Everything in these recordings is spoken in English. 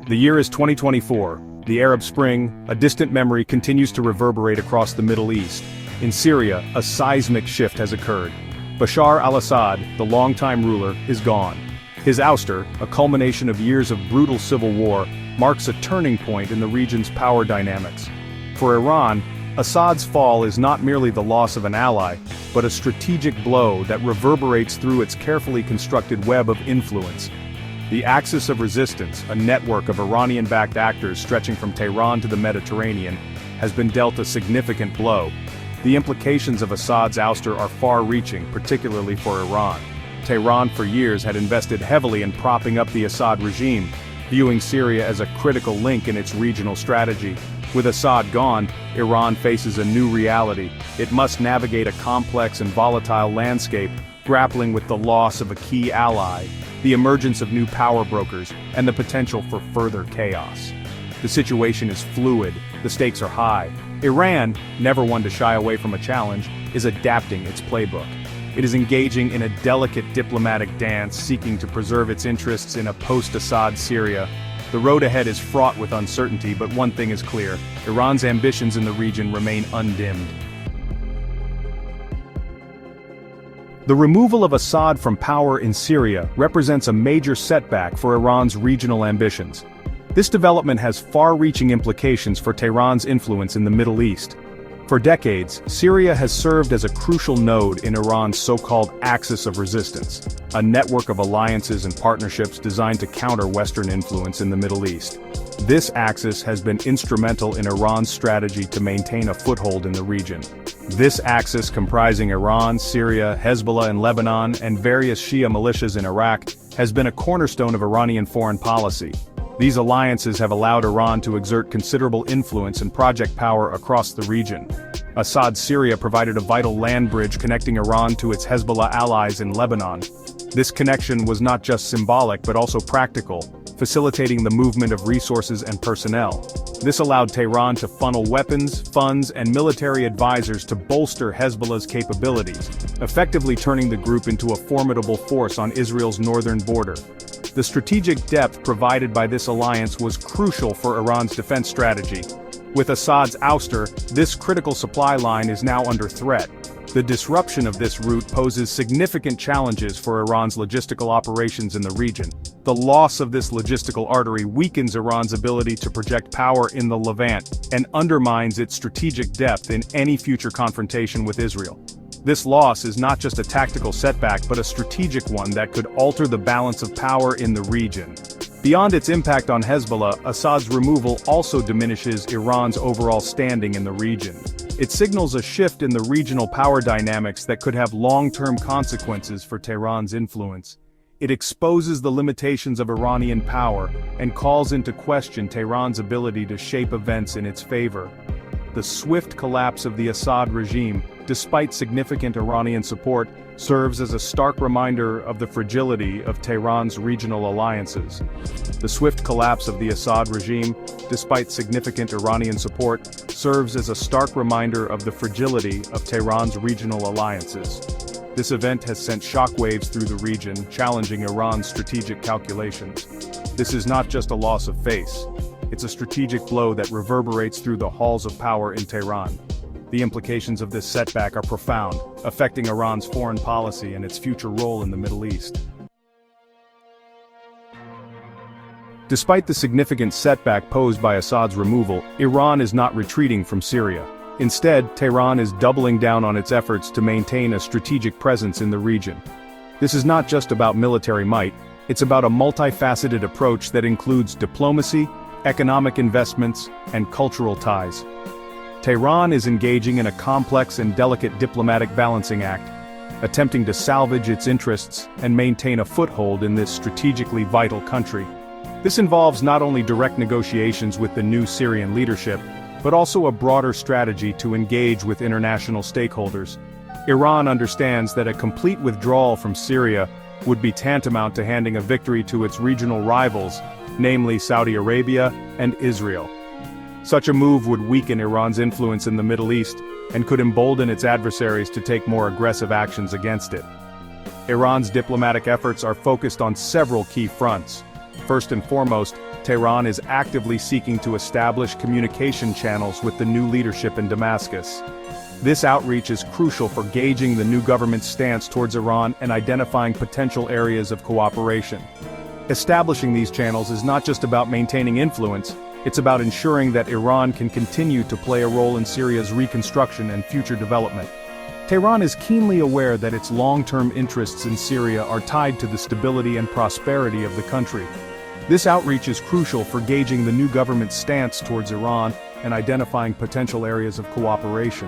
The year is 2024. The Arab Spring, a distant memory, continues to reverberate across the Middle East. In Syria, a seismic shift has occurred. Bashar al-Assad, the longtime ruler, is gone. His ouster, a culmination of years of brutal civil war, marks a turning point in the region's power dynamics. For Iran, Assad's fall is not merely the loss of an ally, but a strategic blow that reverberates through its carefully constructed web of influence. The Axis of Resistance, a network of Iranian-backed actors stretching from Tehran to the Mediterranean, has been dealt a significant blow. The implications of Assad's ouster are far-reaching, particularly for Iran. Tehran for years had invested heavily in propping up the Assad regime, viewing Syria as a critical link in its regional strategy. With Assad gone, Iran faces a new reality. It must navigate a complex and volatile landscape, grappling with the loss of a key ally, the emergence of new power brokers, and the potential for further chaos. The situation is fluid, the stakes are high. Iran, never one to shy away from a challenge, is adapting its playbook. It is engaging in a delicate diplomatic dance seeking to preserve its interests in a post-Assad Syria. The road ahead is fraught with uncertainty, but one thing is clear: Iran's ambitions in the region remain undimmed. The removal of Assad from power in Syria represents a major setback for Iran's regional ambitions. This development has far-reaching implications for Tehran's influence in the Middle East. For decades, Syria has served as a crucial node in Iran's so-called Axis of Resistance, a network of alliances and partnerships designed to counter Western influence in the Middle East. This axis has been instrumental in Iran's strategy to maintain a foothold in the region. This axis, comprising Iran, Syria, Hezbollah in Lebanon, and various Shia militias in Iraq, has been a cornerstone of Iranian foreign policy. These alliances have allowed Iran to exert considerable influence and project power across the region. Assad's Syria provided a vital land bridge connecting Iran to its Hezbollah allies in Lebanon. This connection was not just symbolic but also practical, facilitating the movement of resources and personnel. This allowed Tehran to funnel weapons, funds, and military advisors to bolster Hezbollah's capabilities, effectively turning the group into a formidable force on Israel's northern border. The strategic depth provided by this alliance was crucial for Iran's defense strategy. With Assad's ouster, this critical supply line is now under threat. The disruption of this route poses significant challenges for Iran's logistical operations in the region. The loss of this logistical artery weakens Iran's ability to project power in the Levant and undermines its strategic depth in any future confrontation with Israel. This loss is not just a tactical setback but a strategic one that could alter the balance of power in the region. Beyond its impact on Hezbollah, Assad's removal also diminishes Iran's overall standing in the region. It signals a shift in the regional power dynamics that could have long-term consequences for Tehran's influence. It exposes the limitations of Iranian power and calls into question Tehran's ability to shape events in its favor. The swift collapse of the Assad regime, despite significant Iranian support, serves as a stark reminder of the fragility of Tehran's regional alliances. The swift collapse of the Assad regime, despite significant Iranian support, serves as a stark reminder of the fragility of Tehran's regional alliances. This event has sent shockwaves through the region, challenging Iran's strategic calculations. This is not just a loss of face. It's a strategic blow that reverberates through the halls of power in Tehran. The implications of this setback are profound, affecting Iran's foreign policy and its future role in the Middle East. Despite the significant setback posed by Assad's removal, Iran is not retreating from Syria. Instead, Tehran is doubling down on its efforts to maintain a strategic presence in the region. This is not just about military might, it's about a multifaceted approach that includes diplomacy, economic investments, and cultural ties. Tehran is engaging in a complex and delicate diplomatic balancing act, attempting to salvage its interests and maintain a foothold in this strategically vital country. This involves not only direct negotiations with the new Syrian leadership, but also a broader strategy to engage with international stakeholders. Iran understands that a complete withdrawal from Syria would be tantamount to handing a victory to its regional rivals, namely Saudi Arabia and Israel. Such a move would weaken Iran's influence in the Middle East and could embolden its adversaries to take more aggressive actions against it. Iran's diplomatic efforts are focused on several key fronts. First and foremost, Tehran is actively seeking to establish communication channels with the new leadership in Damascus. This outreach is crucial for gauging the new government's stance towards Iran and identifying potential areas of cooperation. Establishing these channels is not just about maintaining influence, it's about ensuring that Iran can continue to play a role in Syria's reconstruction and future development. Tehran is keenly aware that its long-term interests in Syria are tied to the stability and prosperity of the country. This outreach is crucial for gauging the new government's stance towards Iran and identifying potential areas of cooperation.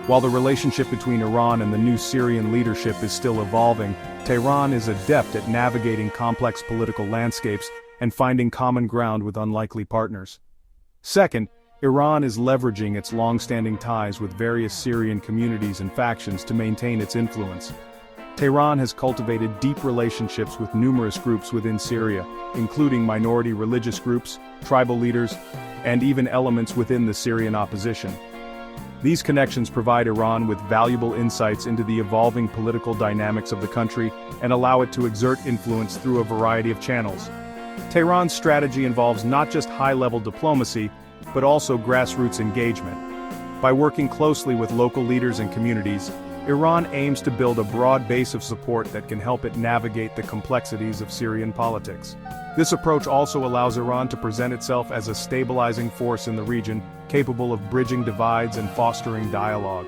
While the relationship between Iran and the new Syrian leadership is still evolving, Tehran is adept at navigating complex political landscapes and finding common ground with unlikely partners. Second, Iran is leveraging its long-standing ties with various Syrian communities and factions to maintain its influence. Tehran has cultivated deep relationships with numerous groups within Syria, including minority religious groups, tribal leaders, and even elements within the Syrian opposition. These connections provide Iran with valuable insights into the evolving political dynamics of the country and allow it to exert influence through a variety of channels. Tehran's strategy involves not just high-level diplomacy, but also grassroots engagement. By working closely with local leaders and communities, Iran aims to build a broad base of support that can help it navigate the complexities of Syrian politics. This approach also allows Iran to present itself as a stabilizing force in the region, capable of bridging divides and fostering dialogue.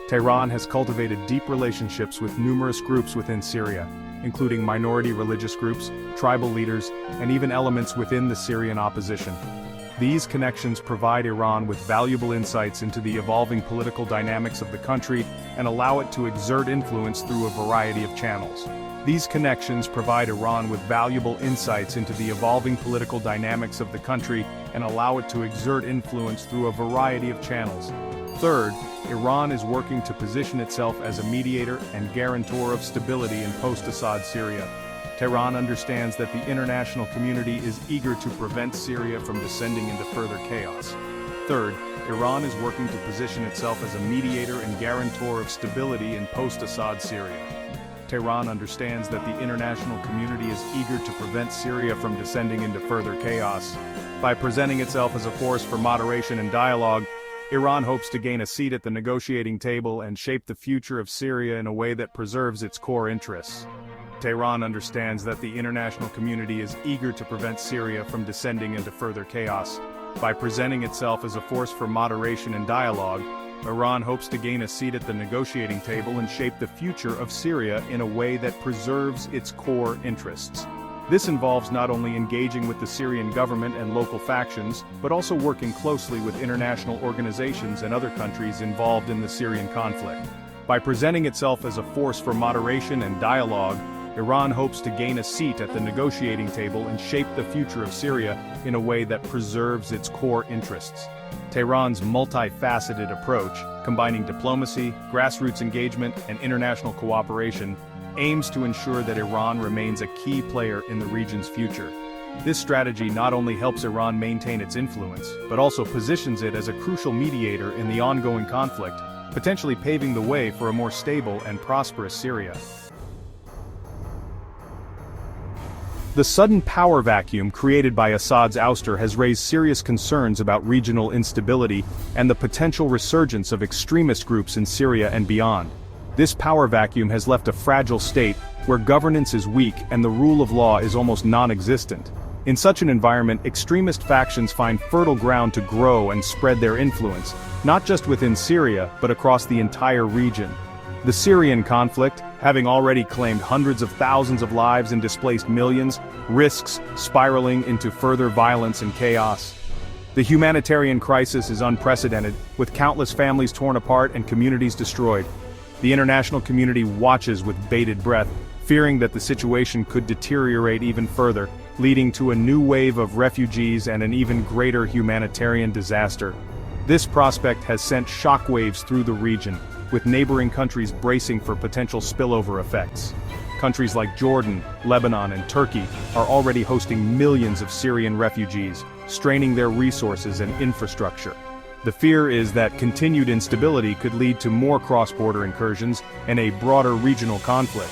Tehran has cultivated deep relationships with numerous groups within Syria, including minority religious groups, tribal leaders, and even elements within the Syrian opposition. These connections provide Iran with valuable insights into the evolving political dynamics of the country and allow it to exert influence through a variety of channels. These connections provide Iran with valuable insights into the evolving political dynamics of the country and allow it to exert influence through a variety of channels. Third, Iran is working to position itself as a mediator and guarantor of stability in post-Assad Syria. Tehran understands that the international community is eager to prevent Syria from descending into further chaos. Third, Iran is working to position itself as a mediator and guarantor of stability in post-Assad Syria. Tehran understands that the international community is eager to prevent Syria from descending into further chaos. By presenting itself as a force for moderation and dialogue, Iran hopes to gain a seat at the negotiating table and shape the future of Syria in a way that preserves its core interests. Tehran understands that the international community is eager to prevent Syria from descending into further chaos. By presenting itself as a force for moderation and dialogue, Iran hopes to gain a seat at the negotiating table and shape the future of Syria in a way that preserves its core interests. This involves not only engaging with the Syrian government and local factions, but also working closely with international organizations and other countries involved in the Syrian conflict. By presenting itself as a force for moderation and dialogue, Iran hopes to gain a seat at the negotiating table and shape the future of Syria in a way that preserves its core interests. Tehran's multifaceted approach, combining diplomacy, grassroots engagement, and international cooperation, aims to ensure that Iran remains a key player in the region's future. This strategy not only helps Iran maintain its influence, but also positions it as a crucial mediator in the ongoing conflict, potentially paving the way for a more stable and prosperous Syria. The sudden power vacuum created by Assad's ouster has raised serious concerns about regional instability and the potential resurgence of extremist groups in Syria and beyond. This power vacuum has left a fragile state where governance is weak and the rule of law is almost non-existent. In such an environment, extremist factions find fertile ground to grow and spread their influence, not just within Syria, but across the entire region. The Syrian conflict, having already claimed hundreds of thousands of lives and displaced millions, risks spiraling into further violence and chaos. The humanitarian crisis is unprecedented, with countless families torn apart and communities destroyed. The international community watches with bated breath, fearing that the situation could deteriorate even further, leading to a new wave of refugees and an even greater humanitarian disaster. This prospect has sent shockwaves through the region, with neighboring countries bracing for potential spillover effects. Countries like Jordan, Lebanon, and Turkey are already hosting millions of Syrian refugees, straining their resources and infrastructure. The fear is that continued instability could lead to more cross-border incursions and a broader regional conflict.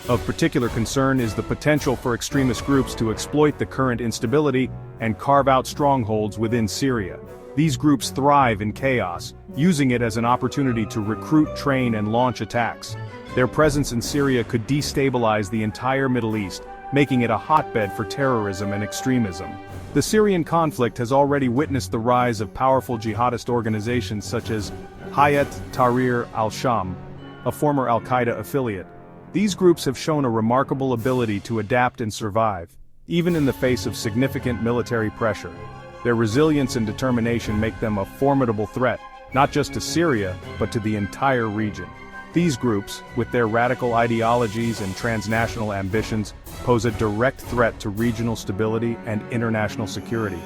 Of particular concern is the potential for extremist groups to exploit the current instability and carve out strongholds within Syria. These groups thrive in chaos, using it as an opportunity to recruit, train, and launch attacks. Their presence in Syria could destabilize the entire Middle East, making it a hotbed for terrorism and extremism. The Syrian conflict has already witnessed the rise of powerful jihadist organizations such as Hayat Tahrir al-Sham, a former al-Qaeda affiliate. These groups have shown a remarkable ability to adapt and survive, even in the face of significant military pressure. Their resilience and determination make them a formidable threat, not just to Syria, but to the entire region. These groups, with their radical ideologies and transnational ambitions, pose a direct threat to regional stability and international security.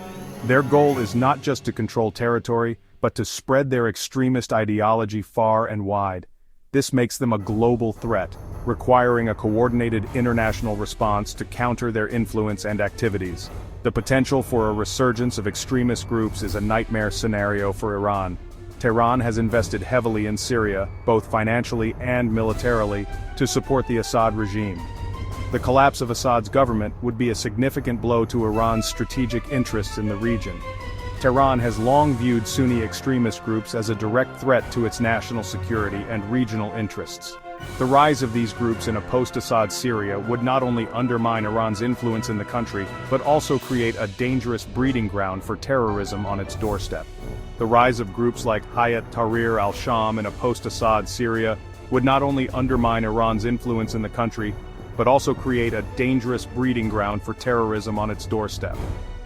Their goal is not just to control territory, but to spread their extremist ideology far and wide. This makes them a global threat, requiring a coordinated international response to counter their influence and activities. The potential for a resurgence of extremist groups is a nightmare scenario for Iran. Tehran has invested heavily in Syria, both financially and militarily, to support the Assad regime. The collapse of Assad's government would be a significant blow to Iran's strategic interests in the region. Tehran has long viewed Sunni extremist groups as a direct threat to its national security and regional interests. The rise of these groups in a post-Assad Syria would not only undermine Iran's influence in the country, but also create a dangerous breeding ground for terrorism on its doorstep. The rise of groups like Hayat Tahrir al-Sham in a post-Assad Syria would not only undermine Iran's influence in the country, but also create a dangerous breeding ground for terrorism on its doorstep.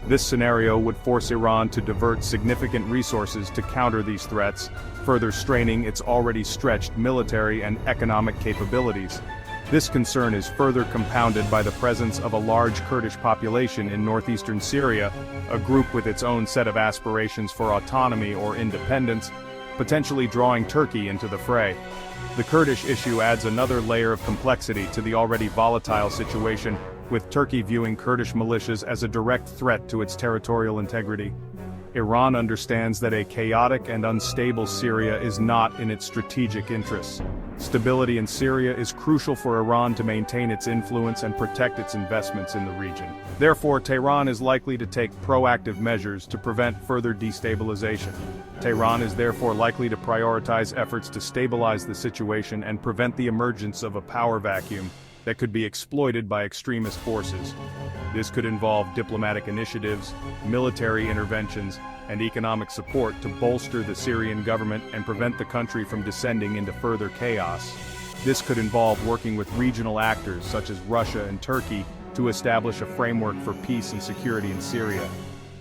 This scenario would force Iran to divert significant resources to counter these threats, further straining its already stretched military and economic capabilities. This concern is further compounded by the presence of a large Kurdish population in northeastern Syria, a group with its own set of aspirations for autonomy or independence, potentially drawing Turkey into the fray. The Kurdish issue adds another layer of complexity to the already volatile situation, with Turkey viewing Kurdish militias as a direct threat to its territorial integrity. Iran understands that a chaotic and unstable Syria is not in its strategic interests. Stability in Syria is crucial for Iran to maintain its influence and protect its investments in the region. Therefore, Tehran is likely to take proactive measures to prevent further destabilization. Tehran is therefore likely to prioritize efforts to stabilize the situation and prevent the emergence of a power vacuum that could be exploited by extremist forces. This could involve diplomatic initiatives, military interventions, and economic support to bolster the Syrian government and prevent the country from descending into further chaos. This could involve working with regional actors such as Russia and Turkey to establish a framework for peace and security in Syria.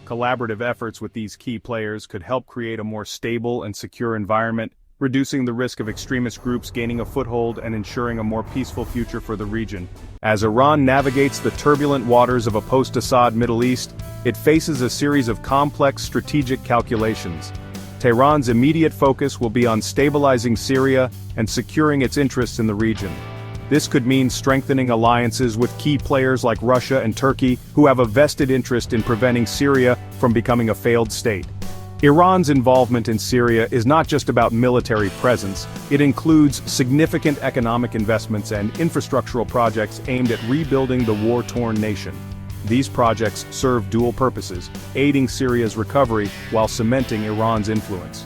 Collaborative efforts with these key players could help create a more stable and secure environment, reducing the risk of extremist groups gaining a foothold and ensuring a more peaceful future for the region. As Iran navigates the turbulent waters of a post-Assad Middle East, it faces a series of complex strategic calculations. Tehran's immediate focus will be on stabilizing Syria and securing its interests in the region. This could mean strengthening alliances with key players like Russia and Turkey, who have a vested interest in preventing Syria from becoming a failed state. Iran's involvement in Syria is not just about military presence, it includes significant economic investments and infrastructural projects aimed at rebuilding the war-torn nation. These projects serve dual purposes, aiding Syria's recovery while cementing Iran's influence.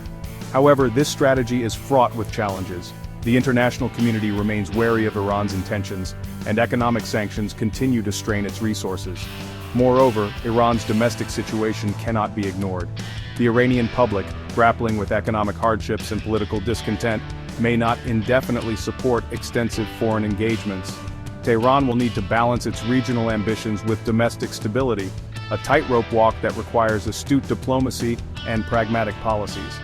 However, this strategy is fraught with challenges. The international community remains wary of Iran's intentions, and economic sanctions continue to strain its resources. Moreover, Iran's domestic situation cannot be ignored. The Iranian public, grappling with economic hardships and political discontent, may not indefinitely support extensive foreign engagements. Tehran will need to balance its regional ambitions with domestic stability, a tightrope walk that requires astute diplomacy and pragmatic policies.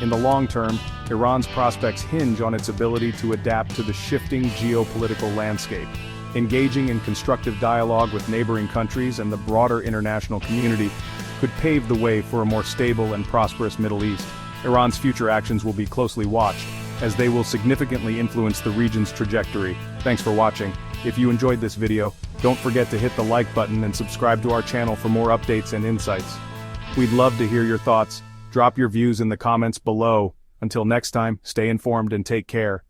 In the long term, Iran's prospects hinge on its ability to adapt to the shifting geopolitical landscape. Engaging in constructive dialogue with neighboring countries and the broader international community could pave the way for a more stable and prosperous Middle East. Iran's future actions will be closely watched, as they will significantly influence the region's trajectory. Thanks for watching. If you enjoyed this video, don't forget to hit the like button and subscribe to our channel for more updates and insights. We'd love to hear your thoughts. Drop your views in the comments below. Until next time, stay informed and take care.